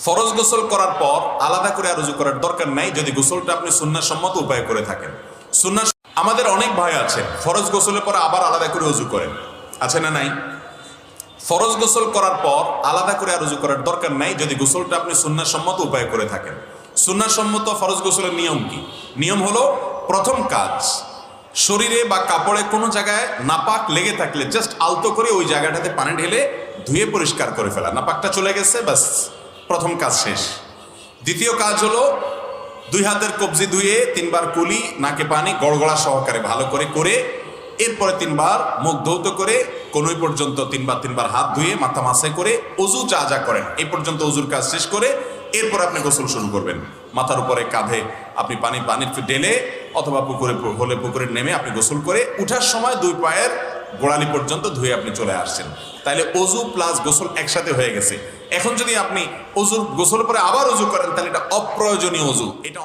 ফরজ গোসল করার পর আলাদা করে আর উজু করার দরকার নাই যদি গোসলটা আপনি সুন্নাহসম্মত উপায়ে করে থাকেন। সুন্নাহ আমাদের অনেক ভাই আছে ফরজ গোসলের পর আবার আলাদা করে উজু করেন, আছে না নাই? ফরজ গোসল করার পর আলাদা করে আর উজু করার দরকার নাই যদি গোসলটা আপনি সুন্নাহসম্মত উপায়ে করে থাকেন। সুন্নাহসম্মত ফরজ গোসলের নিয়ম কি? নিয়ম হলো, প্রথম কাজ, শরীরে বা কাপড়ে কোনো জায়গায় নাপাক লেগে থাকলে জাস্ট আলতো করে ওই জায়গাটাতে পানি ঢেলে ধুয়ে পরিষ্কার করে ফেলা। নাপাকটা চলে গেছে, বাস প্রথম কাজ শেষ। দ্বিতীয় কাজ হলো, দুই হাতের কবজি ধুয়ে 3 বার কুলি, নাকে পানি, গড়গড়া সহকারে ভালো করে করে এরপরে 3 বার মুখ ধৌত করে কনুই পর্যন্ত 3 বার হাত ধুয়ে মাথা মাসাই করে অজু যা যা করেন এই পর্যন্ত অজুর কাজ শেষ করে এরপর আপনি গোসল শুরু করবেন। মাথার উপরে কাঁধে আপনি পানির ঢেলে অথবা পুকুরে হলে পুকুরে নেমে আপনি গোসল করে উঠার সময় 2 পায়ের গোড়ালি পর্যন্ত ধুয়ে আপনি চলে আসছেন। তাহলে অজু প্লাস গোসল একসাথে হয়ে গেছে। এখন যদি আপনি গোসল পরে আবার অজু করেন তাহলে এটা অপ্রয়োজনীয় অজু। এটা